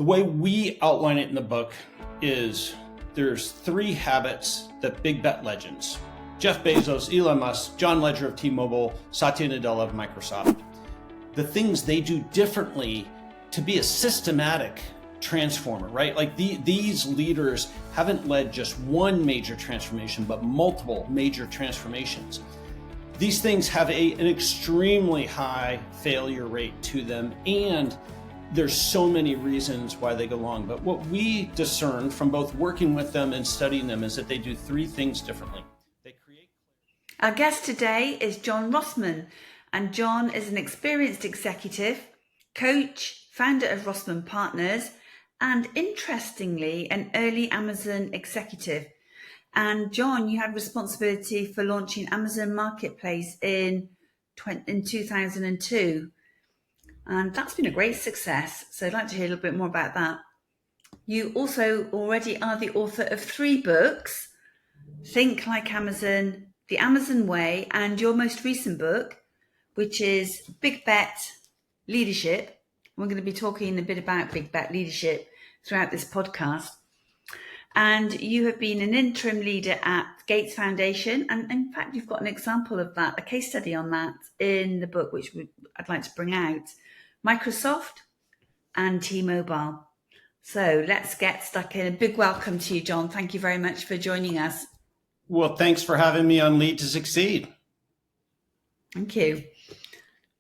The way we outline it in the book is there's 3 habits that big bet legends, Jeff Bezos, Elon Musk, John Legere of T-Mobile, Satya Nadella of Microsoft, the things they do differently to be a systematic transformer, right? Like these leaders haven't led just one major transformation, but multiple major transformations. These things have an extremely high failure rate to them, and there's so many reasons why they go wrong. But what we discern from both working with them and studying them is that they do 3 things differently. They create. Our guest today is John Rossman, and John is an experienced executive, coach, founder of Rossman Partners, and interestingly, an early Amazon executive. And John, you had responsibility for launching Amazon Marketplace in 2002. And that's been a great success. So I'd like to hear a little bit more about that. You also already are the author of 3 books, Think Like Amazon, The Amazon Way, and your most recent book, which is Big Bet Leadership. We're going to be talking a bit about Big Bet Leadership throughout this podcast. And you have been an interim leader at Gates Foundation. And in fact, you've got an example of that, a case study on that in the book, which I'd like to bring out. Microsoft and T-Mobile. So let's get stuck in. A big welcome to you, John. Thank you very much for joining us. Well, thanks for having me on Lead to Succeed. Thank you.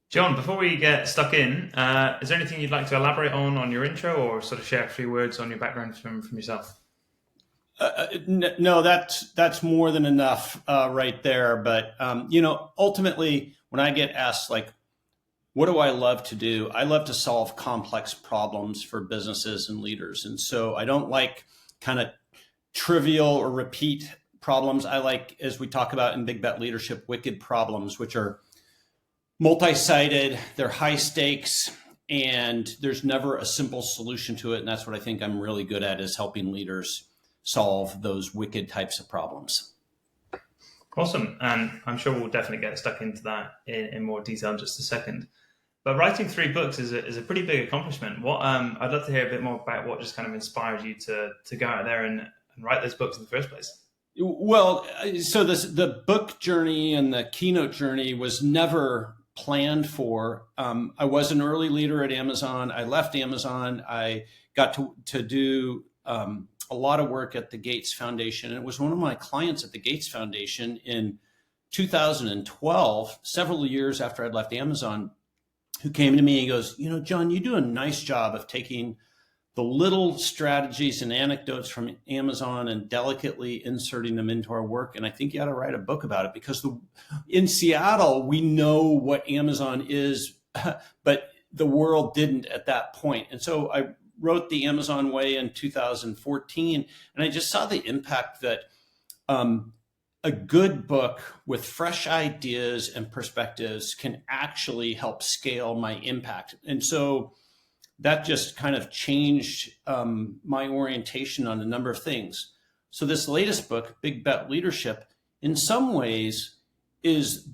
John, before we get stuck in, is there anything you'd like to elaborate on your intro, or sort of share a few words on your background from yourself? No, that's more than enough right there. But, ultimately, when I get asked, like, what do I love to do? I love to solve complex problems for businesses and leaders. And so I don't like kind of trivial or repeat problems. I like, as we talk about in Big Bet Leadership, wicked problems, which are multi-sided, they're high stakes, and there's never a simple solution to it. And that's what I think I'm really good at, is helping leaders solve those wicked types of problems. Awesome. And I'm sure we'll definitely get stuck into that in more detail in just a second. But writing 3 books is a pretty big accomplishment. What I'd love to hear a bit more about what just kind of inspired you to go out there and write those books in the first place. Well, so the book journey and the keynote journey was never planned for. I was an early leader at Amazon. I left Amazon. I got to do a lot of work at the Gates Foundation. And it was one of my clients at the Gates Foundation in 2012, several years after I'd left Amazon, who came to me and goes, John, you do a nice job of taking the little strategies and anecdotes from Amazon and delicately inserting them into our work. And I think you ought to write a book about it, because in Seattle, we know what Amazon is, but the world didn't at that point. And so I wrote The Amazon Way in 2014, and I just saw the impact that a good book with fresh ideas and perspectives can actually help scale my impact. And so that just kind of changed my orientation on a number of things. So this latest book, Big Bet Leadership, in some ways is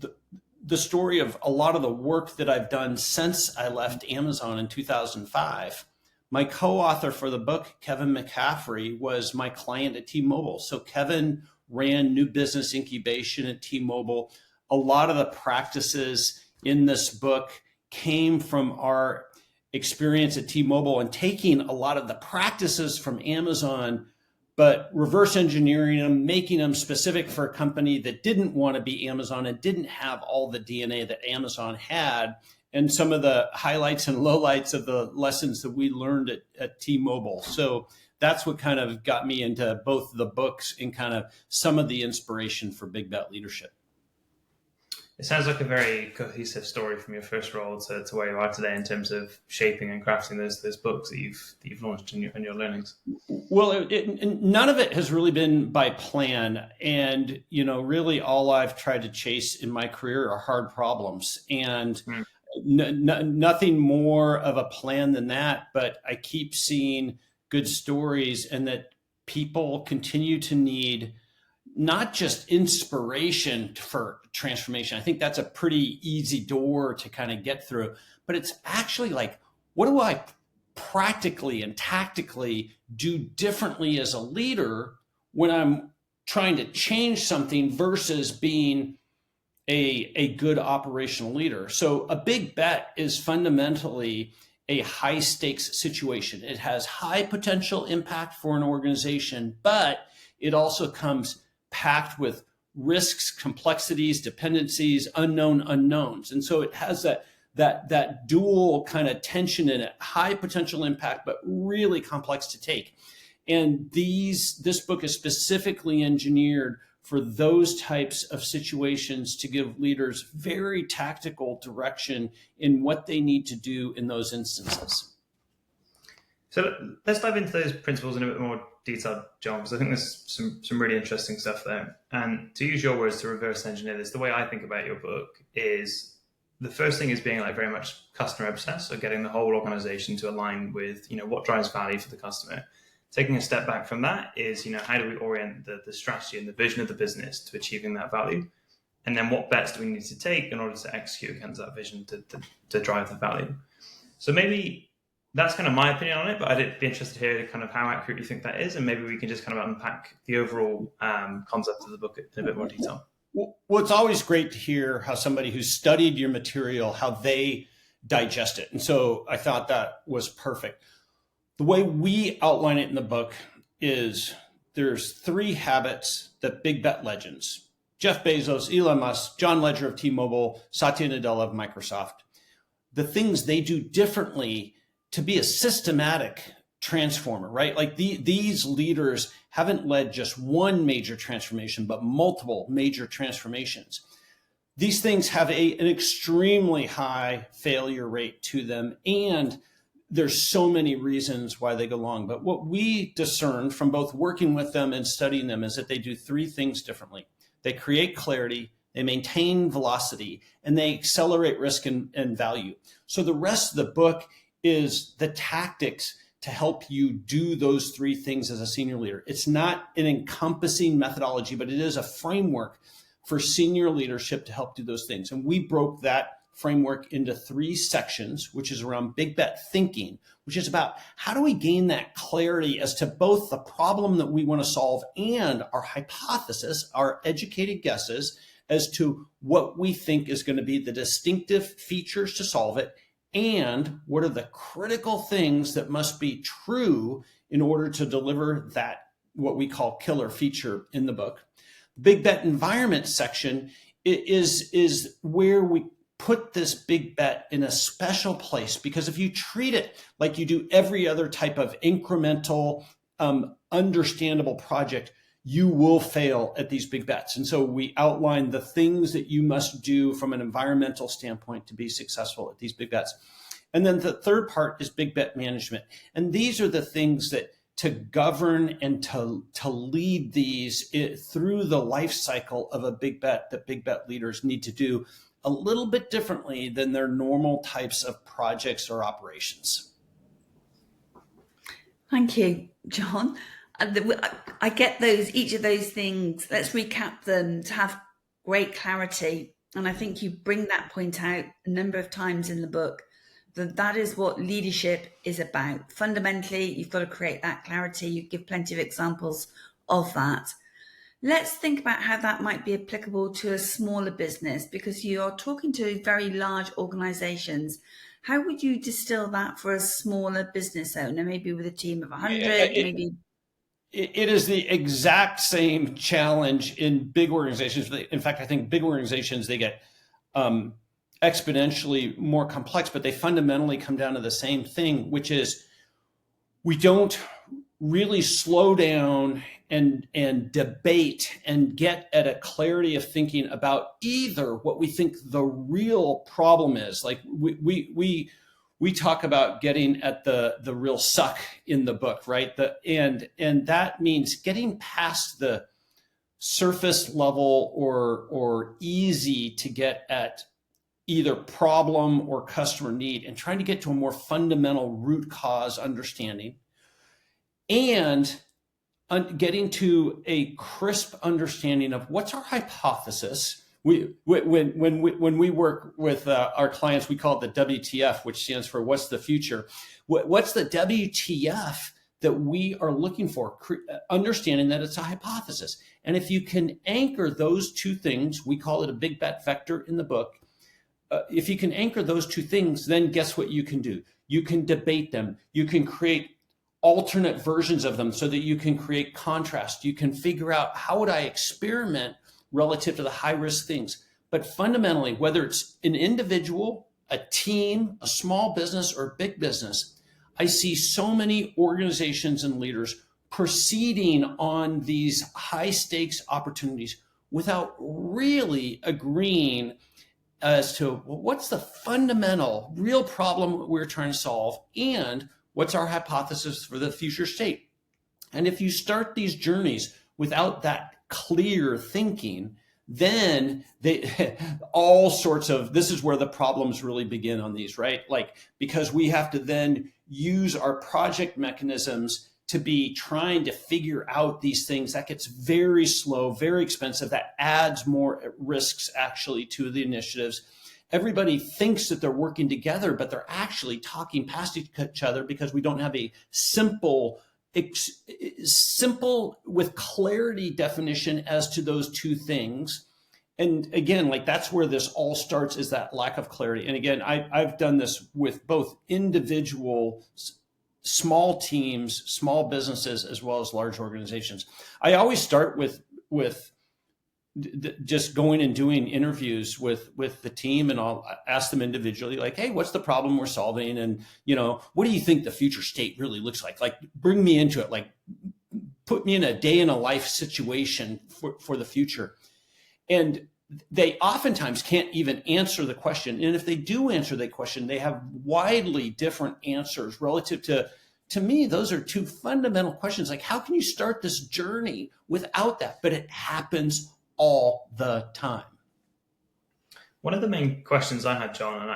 the story of a lot of the work that I've done since I left Amazon in 2005. My co-author for the book, Kevin McCaffrey, was my client at T-Mobile. So Kevin ran new business incubation at T-Mobile. A lot of the practices in this book came from our experience at T-Mobile, and taking a lot of the practices from Amazon, but reverse engineering them, making them specific for a company that didn't want to be Amazon and didn't have all the DNA that Amazon had, and some of the highlights and lowlights of the lessons that we learned at T-Mobile. So that's what kind of got me into both the books and kind of some of the inspiration for Big Bet Leadership. It sounds like a very cohesive story from your first role to where you are today in terms of shaping and crafting those books that you've launched in your learnings. Well, none of it has really been by plan. And, really all I've tried to chase in my career are hard problems, and nothing more of a plan than that. But I keep seeing good stories, and that people continue to need not just inspiration for transformation. I think that's a pretty easy door to kind of get through, but it's actually like, what do I practically and tactically do differently as a leader when I'm trying to change something versus being a good operational leader. So a big bet is fundamentally a high stakes situation. It has high potential impact for an organization, but it also comes packed with risks, complexities, dependencies, unknown unknowns. And so it has that dual kind of tension in it, high potential impact, but really complex to take. And this book is specifically engineered for those types of situations to give leaders very tactical direction in what they need to do in those instances. So let's dive into those principles in a bit more detail, John, because I think there's some really interesting stuff there. And to use your words, to reverse engineer this, the way I think about your book is the first thing is being like very much customer obsessed, so getting the whole organization to align with, what drives value for the customer. Taking a step back from that is, how do we orient the strategy and the vision of the business to achieving that value? And then what bets do we need to take in order to execute against that vision to drive the value? So maybe that's kind of my opinion on it, but I'd be interested to hear kind of how accurate you think that is. And maybe we can just kind of unpack the overall concept of the book in a bit more detail. Well, it's always great to hear how somebody who's studied your material, how they digest it. And so I thought that was perfect. The way we outline it in the book is there's 3 habits that big bet legends, Jeff Bezos, Elon Musk, John Ledger of T-Mobile, Satya Nadella of Microsoft, the things they do differently to be a systematic transformer, right? Like these leaders haven't led just one major transformation, but multiple major transformations. These things have an extremely high failure rate to them, and there's so many reasons why they go long. But what we discern from both working with them and studying them is that they do 3 things differently. They create clarity, they maintain velocity, and they accelerate risk and value. So the rest of the book is the tactics to help you do those 3 things as a senior leader. It's not an encompassing methodology, but it is a framework for senior leadership to help do those things. And we broke that framework into 3 sections, which is around big bet thinking, which is about how do we gain that clarity as to both the problem that we want to solve and our hypothesis, our educated guesses as to what we think is going to be the distinctive features to solve it, and what are the critical things that must be true in order to deliver that, what we call killer feature in the book. The big bet environment section is where we put this big bet in a special place, because if you treat it like you do every other type of incremental, understandable project, you will fail at these big bets. And so we outline the things that you must do from an environmental standpoint to be successful at these big bets. And then the third part is big bet management. And these are the things that to govern and to lead these through the life cycle of a big bet that big bet leaders need to do a little bit differently than their normal types of projects or operations. Thank you, John. I get each of those things. Let's recap them to have great clarity. And I think you bring that point out a number of times in the book, that is what leadership is about. Fundamentally, you've got to create that clarity. You give plenty of examples of that. Let's think about how that might be applicable to a smaller business, because you are talking to very large organizations. How would you distill that for a smaller business owner, maybe with a team of 100, maybe? It is the exact same challenge in big organizations. In fact, I think big organizations, they get exponentially more complex, but they fundamentally come down to the same thing, which is we don't really slow down and debate and get at a clarity of thinking about either what we think the real problem is. Like we talk about getting at the real suck in the book, right? And that means getting past the surface level or easy to get at either problem or customer need, and trying to get to a more fundamental root cause understanding, and getting to a crisp understanding of what's our hypothesis, when we work with our clients, we call it the WTF, which stands for what's the future. What's the WTF that we are looking for? Understanding that it's a hypothesis. And if you can anchor those two things, we call it a big bet vector in the book. If you can anchor those two things, then guess what you can do? You can debate them. You can create alternate versions of them so that you can create contrast. You can figure out, how would I experiment relative to the high risk things? But fundamentally, whether it's an individual, a team, a small business, or a big business, I see so many organizations and leaders proceeding on these high stakes opportunities without really agreeing as to, well, what's the fundamental real problem we're trying to solve, and what's our hypothesis for the future state. And if you start these journeys without that clear thinking, then all sorts of, this is where the problems really begin on these, right? Like, because we have to then use our project mechanisms to be trying to figure out these things. That gets very slow, very expensive. That adds more risks actually to the initiatives. Everybody thinks that they're working together, but they're actually talking past each other because we don't have a simple with clarity definition as to those two things. And again, like, that's where this all starts, is that lack of clarity. And again, I've done this with both individual small teams, small businesses, as well as large organizations. I always start with just going and doing interviews with the team, and I'll ask them individually, like, hey, what's the problem we're solving? And, what do you think the future state really looks like? Like, bring me into it. Like, put me in a day in a life situation for the future. And they oftentimes can't even answer the question. And if they do answer the question, they have widely different answers relative to me, those are two fundamental questions. Like, how can you start this journey without that? But it happens all the time. One of the main questions I had, John, and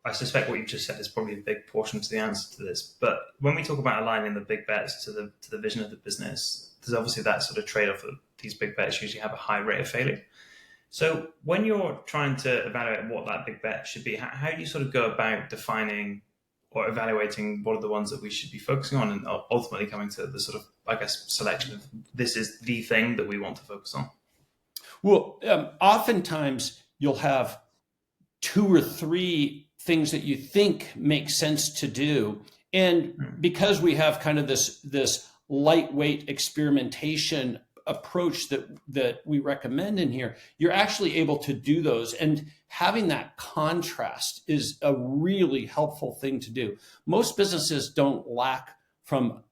I suspect what you just said is probably a big portion to the answer to this, but when we talk about aligning the big bets to the vision of the business, there's obviously that sort of trade-off that these big bets usually have a high rate of failure. So when you're trying to evaluate what that big bet should be, how do you sort of go about defining or evaluating what are the ones that we should be focusing on, and ultimately coming to the sort of, I guess, selection of this is the thing that we want to focus on? Well, oftentimes you'll have 2 or 3 things that you think make sense to do. And because we have kind of this lightweight experimentation approach that we recommend in here, you're actually able to do those. And having that contrast is a really helpful thing to do. Most businesses don't lack from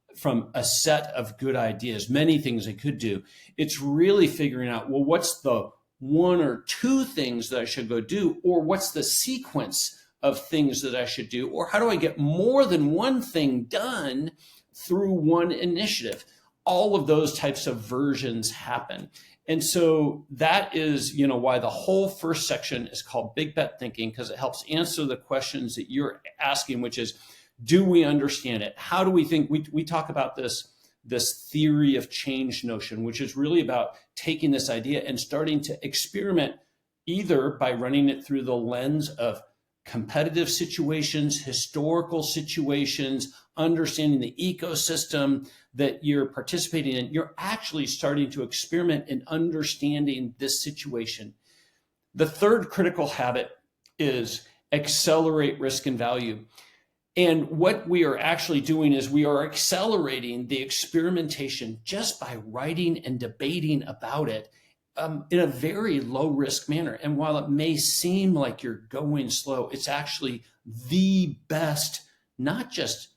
a set of good ideas, many things they could do. It's really figuring out, well, what's the 1 or 2 things that I should go do, or what's the sequence of things that I should do, or how do I get more than one thing done through one initiative? All of those types of versions happen. And so that is, why the whole first section is called Big Bet Thinking, because it helps answer the questions that you're asking, which is, do we understand it? How do we think? We talk about this theory of change notion, which is really about taking this idea and starting to experiment, either by running it through the lens of competitive situations, historical situations, understanding the ecosystem that you're participating in. You're actually starting to experiment in understanding this situation. The third critical habit is accelerate risk and value. And what we are actually doing is we are accelerating the experimentation just by writing and debating about it in a very low risk manner. And while it may seem like you're going slow, it's actually the best, not just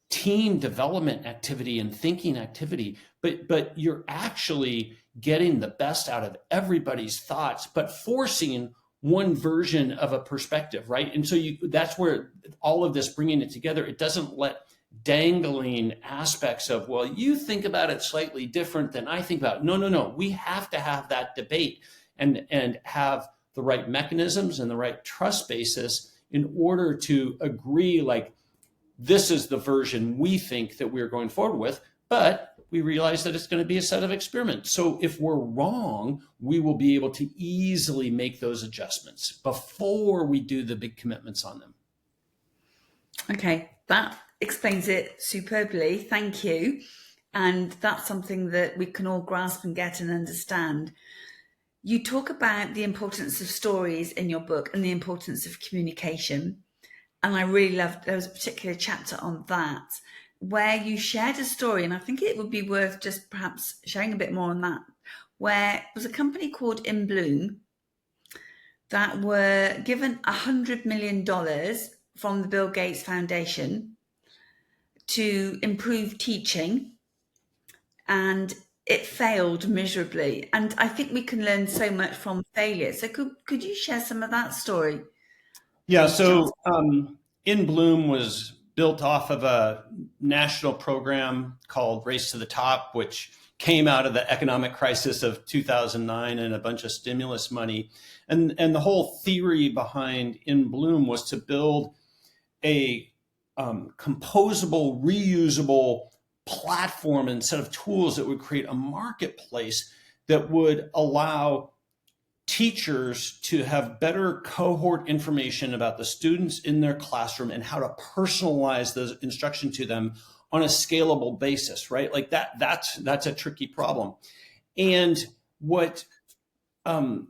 team development activity and thinking activity, but you're actually getting the best out of everybody's thoughts, but forcing one version of a perspective, right? And so that's where all of this, bringing it together, it doesn't let dangling aspects of, well, you think about it slightly different than I think about it. No. We have to have that debate and have the right mechanisms and the right trust basis in order to agree, like, this is the version we think that we're going forward with. But we realize that it's going to be a set of experiments. So if we're wrong, we will be able to easily make those adjustments before we do the big commitments on them. Okay, that explains it superbly. Thank you. And that's something that we can all grasp and get and understand. You talk about the importance of stories in your book and the importance of communication. And I really loved, there was a particular chapter on that where you shared a story, and I think it would be worth just perhaps sharing a bit more on that, where it was a company called In Bloom that were given $100 million from the Bill Gates Foundation to improve teaching, and it failed miserably. And I think we can learn so much from failure. So could you share some of that story? Yeah, so In Bloom was built off of a national program called Race to the Top, which came out of the economic crisis of 2009 and a bunch of stimulus money. And the whole theory behind In Bloom was to build a composable, reusable platform and set of tools that would create a marketplace that would allow teachers to have better cohort information about the students in their classroom and how to personalize the instruction to them on a scalable basis, right? Like that's a tricky problem. And what got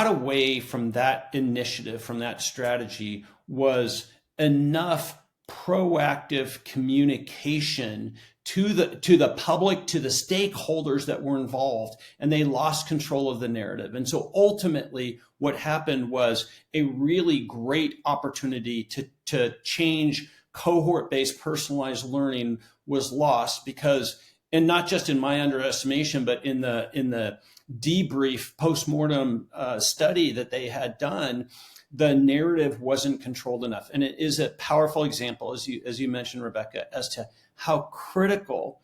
away from that initiative, from that strategy, was enough proactive communication to the public, to the stakeholders that were involved, and they lost control of the narrative. And so ultimately what happened was a really great opportunity to change cohort-based personalized learning was lost because, and not just in my underestimation, but in the debrief postmortem study that they had done, the narrative wasn't controlled enough. And it is a powerful example, as you mentioned, Rebecca, as to how critical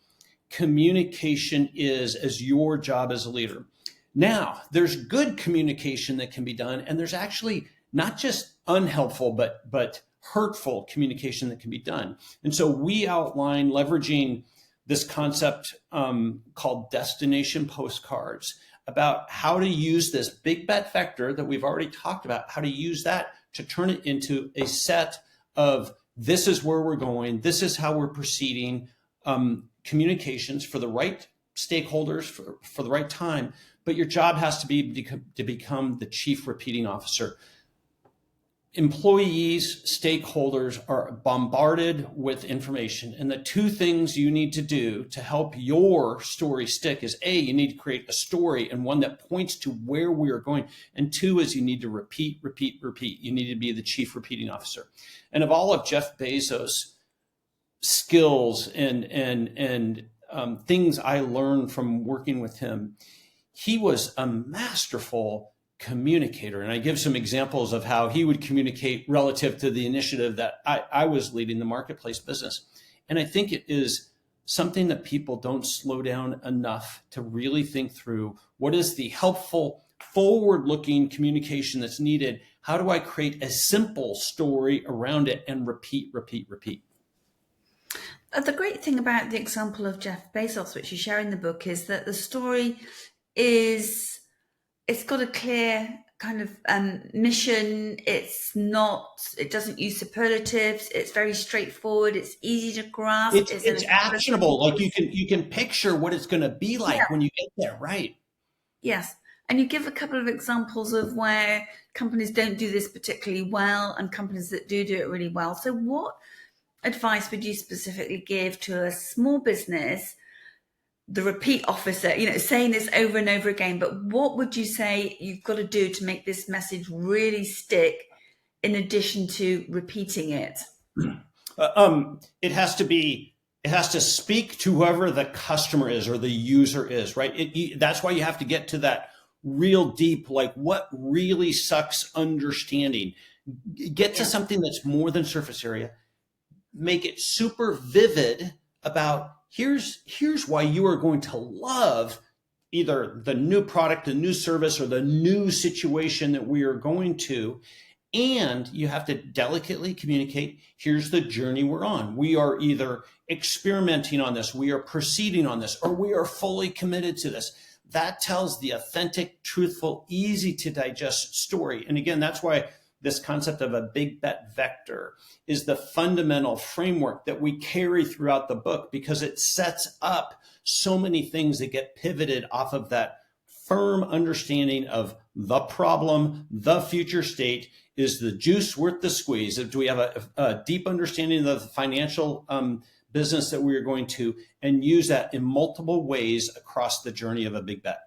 communication is as your job as a leader. Now, there's good communication that can be done, and there's actually not just unhelpful, but hurtful communication that can be done. And so we outline leveraging this concept called destination postcards, about how to use this big bet vector that we've already talked about, how to use that to turn it into a set of this is where we're going, this is how we're proceeding, communications for the right stakeholders for the right time. But your job has to be to become the chief repeating officer. Employees, stakeholders are bombarded with information. And the two things you need to do to help your story stick is A, you need to create a story and one that points to where we are going. And two is you need to repeat. You need to be the chief repeating officer. And of all of Jeff Bezos' skills and things I learned from working with him, he was a masterful communicator. And I give some examples of how he would communicate relative to the initiative that I was leading, the marketplace business. And I think it is something that people don't slow down enough to really think through. What is the helpful, forward-looking communication that's needed? How do I create a simple story around it and repeat? The great thing about the example of Jeff Bezos, which you share in the book, is that the story is, it's got a clear kind of mission. It doesn't use superlatives. It's very straightforward. It's easy to grasp. It's actionable. Like you can picture what it's going to be like when you get there, right? Yes. And you give a couple of examples of where companies don't do this particularly well and companies that do it really well. So what advice would you specifically give to a small business, the repeat officer, saying this over and over again, but what would you say you've got to do to make this message really stick in addition to repeating it? It has to speak to whoever the customer is or the user is, right? That's why you have to get to that real deep, like what really sucks understanding. Get to something that's more than surface area. Make it super vivid about here's why you are going to love either the new product, the new service, or the new situation that we are going to. And you have to delicately communicate, here's the journey we're on. We are either experimenting on this, we are proceeding on this, or we are fully committed to this. That tells the authentic, truthful, easy to digest story. And again, that's why this concept of a big bet vector is the fundamental framework that we carry throughout the book, because it sets up so many things that get pivoted off of that firm understanding of the problem, the future state. Is the juice worth the squeeze? Do we have a deep understanding of the financial business that we are going to, and use that in multiple ways across the journey of a big bet?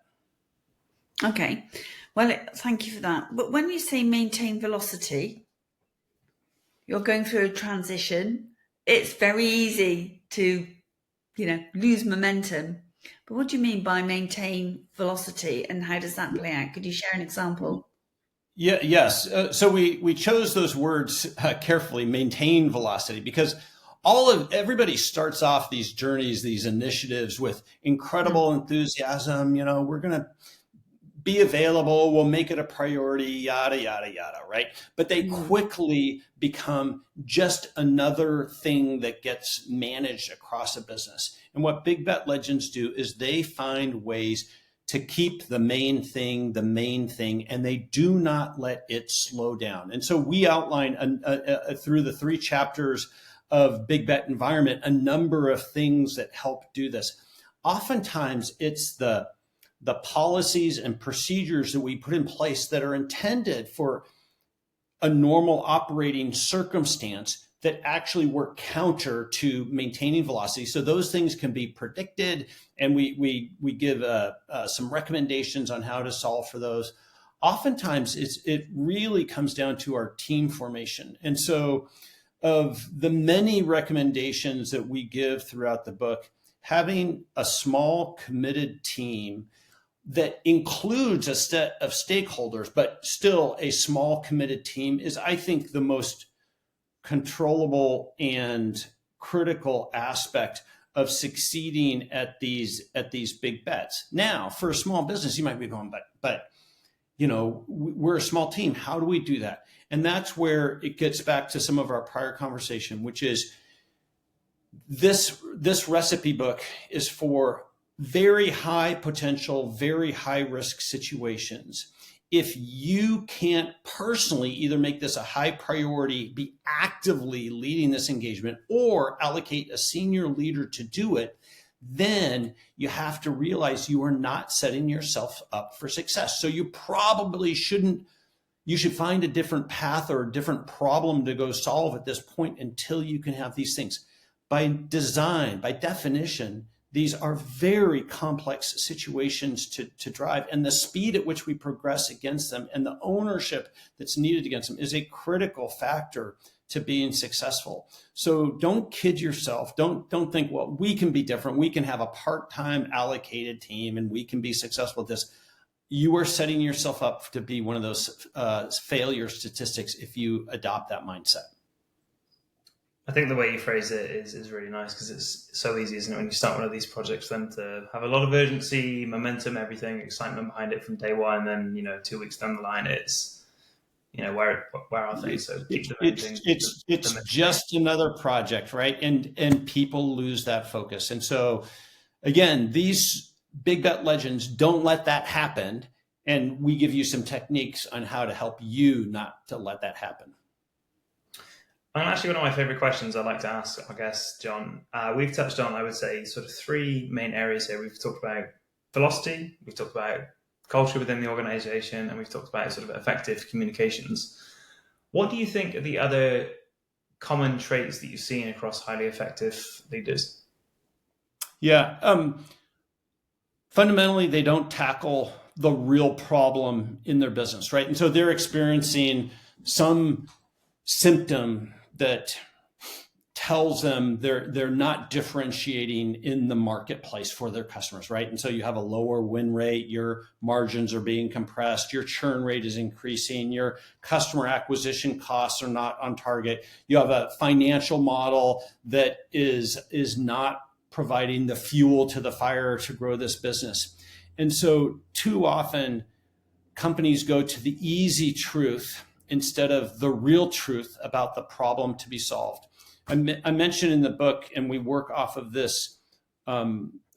Okay. Well, thank you for that. But when you say maintain velocity, you're going through a transition. It's very easy to, lose momentum. But what do you mean by maintain velocity, and how does that play out? Could you share an example? Yeah, yes. So we chose those words carefully, maintain velocity, because everybody starts off these journeys, these initiatives with incredible enthusiasm. We're going to be available, we'll make it a priority, yada, yada, yada, right? But they quickly become just another thing that gets managed across a business. And what big bet legends do is they find ways to keep the main thing, and they do not let it slow down. And so we outline through the 3 chapters of Big Bet Environment a number of things that help do this. Oftentimes, it's the policies and procedures that we put in place that are intended for a normal operating circumstance that actually work counter to maintaining velocity. So those things can be predicted, and we give some recommendations on how to solve for those. Oftentimes, it really comes down to our team formation. And so of the many recommendations that we give throughout the book, having a small committed team that includes a set of stakeholders, but still a small committed team, is, I think, the most controllable and critical aspect of succeeding at these big bets. Now, for a small business, you might be going, but we're a small team. How do we do that? And that's where it gets back to some of our prior conversation, which is this recipe book is for very high potential, very high risk situations. If you can't personally either make this a high priority, be actively leading this engagement, or allocate a senior leader to do it, then you have to realize you are not setting yourself up for success. So you probably shouldn't. You should find a different path or a different problem to go solve at this point until you can have these things. By design, by definition, these are very complex situations to drive, and the speed at which we progress against them and the ownership that's needed against them is a critical factor to being successful. So don't kid yourself. Don't think, well, we can be different. We can have a part-time allocated team and we can be successful at this. You are setting yourself up to be one of those failure statistics if you adopt that mindset. I think the way you phrase it is really nice, because it's so easy, isn't it, when you start one of these projects, then to have a lot of urgency, momentum, everything, excitement behind it from day one. And then 2 weeks down the line, it's where are things? So keep the main things. It's just another project, right? And people lose that focus. And so again, these big bet legends don't let that happen, and we give you some techniques on how to help you not to let that happen. And actually, one of my favorite questions I'd like to ask our guest, John, we've touched on, I would say, sort of 3 main areas here. We've talked about velocity, we've talked about culture within the organization, and we've talked about sort of effective communications. What do you think are the other common traits that you've seen across highly effective leaders? Yeah. Fundamentally, they don't tackle the real problem in their business, right? And so they're experiencing some symptom that tells them they're not differentiating in the marketplace for their customers, right? And so you have a lower win rate, your margins are being compressed, your churn rate is increasing, your customer acquisition costs are not on target. You have a financial model that is not providing the fuel to the fire to grow this business. And so too often companies go to the easy truth instead of the real truth about the problem to be solved. I mentioned in the book, and we work off of this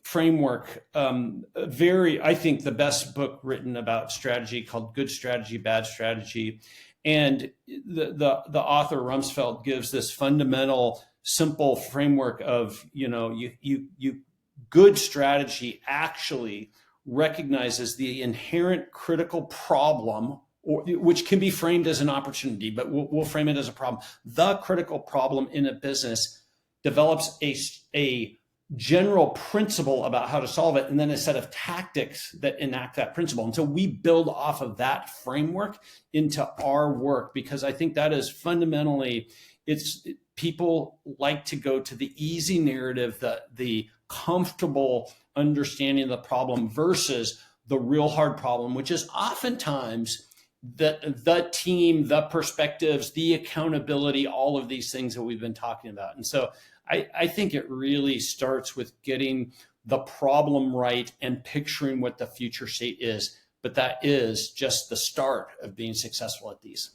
framework, I think the best book written about strategy, called Good Strategy, Bad Strategy. And the author Rumsfeld gives this fundamental, simple framework of, good strategy actually recognizes the inherent critical problem, which can be framed as an opportunity, but we'll frame it as a problem. The critical problem in a business develops a general principle about how to solve it, and then a set of tactics that enact that principle. And so we build off of that framework into our work, because I think that is fundamentally, people like to go to the easy narrative, the comfortable understanding of the problem versus the real hard problem, which is oftentimes the team, the perspectives, the accountability, all of these things that we've been talking about. And so I think it really starts with getting the problem right and picturing what the future state is. But that is just the start of being successful at these.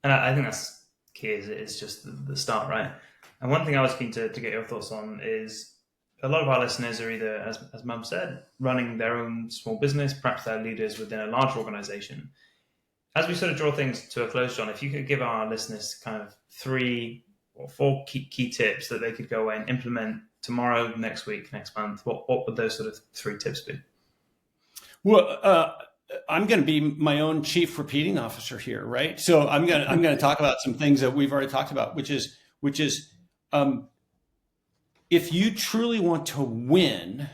And I think that's key, is just the start, right? And one thing I was keen to get your thoughts on is a lot of our listeners are either, as Mum said, running their own small business, perhaps they're leaders within a large organization. As we sort of draw things to a close, John, if you could give our listeners kind of 3 or 4 key tips that they could go away and implement tomorrow, next week, next month, what would those sort of 3 tips be? Well, I'm going to be my own chief repeating officer here, right? So I'm going to talk about some things that we've already talked about, which is if you truly want to win,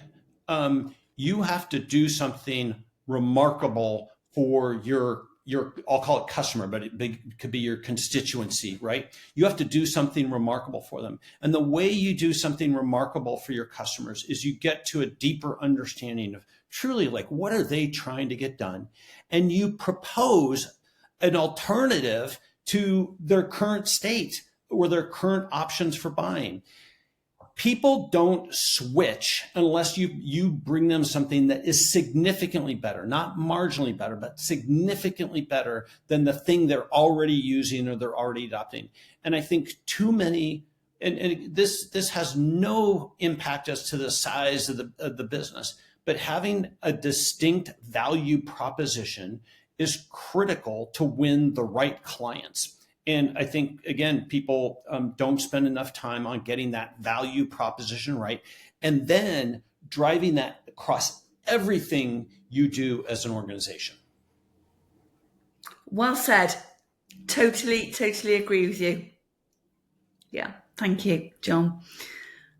you have to do something remarkable for your I'll call it customer, but it could be your constituency, right? You have to do something remarkable for them. And the way you do something remarkable for your customers is you get to a deeper understanding of truly, like, what are they trying to get done? And you propose an alternative to their current state or their current options for buying. People don't switch unless you bring them something that is significantly better, not marginally better, but significantly better than the thing they're already using or they're already adopting. And I think too many, and this has no impact as to the size of the business, but having a distinct value proposition is critical to win the right clients. And I think, again, people don't spend enough time on getting that value proposition right, and then driving that across everything you do as an organization. Well said. Totally agree with you. Yeah, thank you, John.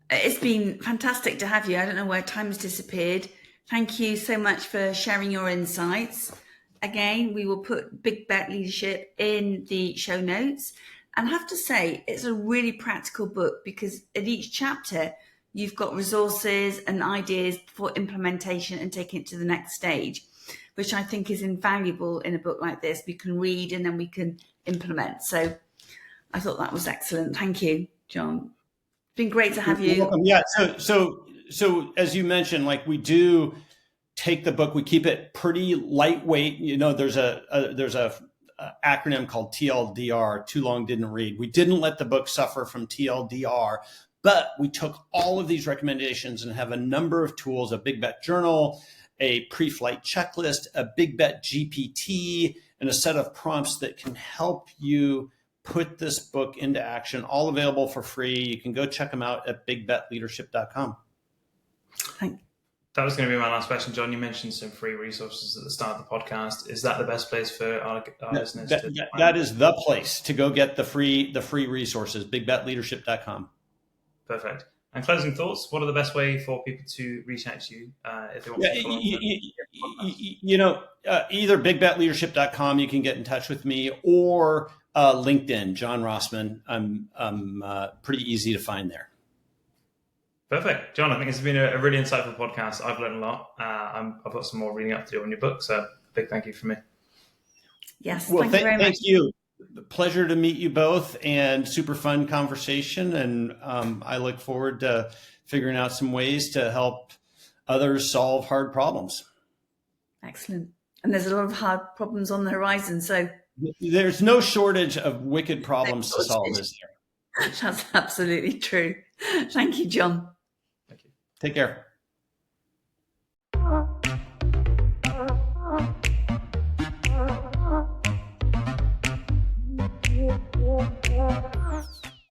It's been fantastic to have you. I don't know where time has disappeared. Thank you so much for sharing your insights. Again, we will put Big Bet Leadership in the show notes. And I have to say, it's a really practical book, because at each chapter, you've got resources and ideas for implementation and taking it to the next stage, which I think is invaluable in a book like this. We can read and then we can implement. So I thought that was excellent. Thank you, John. It's been great to have you. You're welcome. Yeah. So as you mentioned, like, we do take the book, we keep it pretty lightweight. There's a acronym called TLDR, too long didn't read. We didn't let the book suffer from TLDR, but we took all of these recommendations and have a number of tools: a Big Bet journal, a pre-flight checklist, a Big Bet GPT, and a set of prompts that can help you put this book into action, all available for free. You can go check them out at bigbetleadership.com. Thank you. That was going to be my last question, John. You mentioned some free resources at the start of the podcast. Is that the best place for our listeners? That is the place to go get the free resources, bigbetleadership.com. Perfect. And closing thoughts, what are the best way for people to reach out to you if they want to follow either bigbetleadership.com, you can get in touch with me, or LinkedIn, John Rossman. I'm pretty easy to find there. Perfect. John, I think it's been a really insightful podcast. I've learned a lot. I've got some more reading up to do on your book, so big thank you from me. Yes, well, thank you very much. Thank you. Pleasure to meet you both, and super fun conversation. And I look forward to figuring out some ways to help others solve hard problems. Excellent. And there's a lot of hard problems on the horizon, so There's no shortage of wicked problems to solve, is there? That's absolutely true. Thank you, John. Thank you. Take care.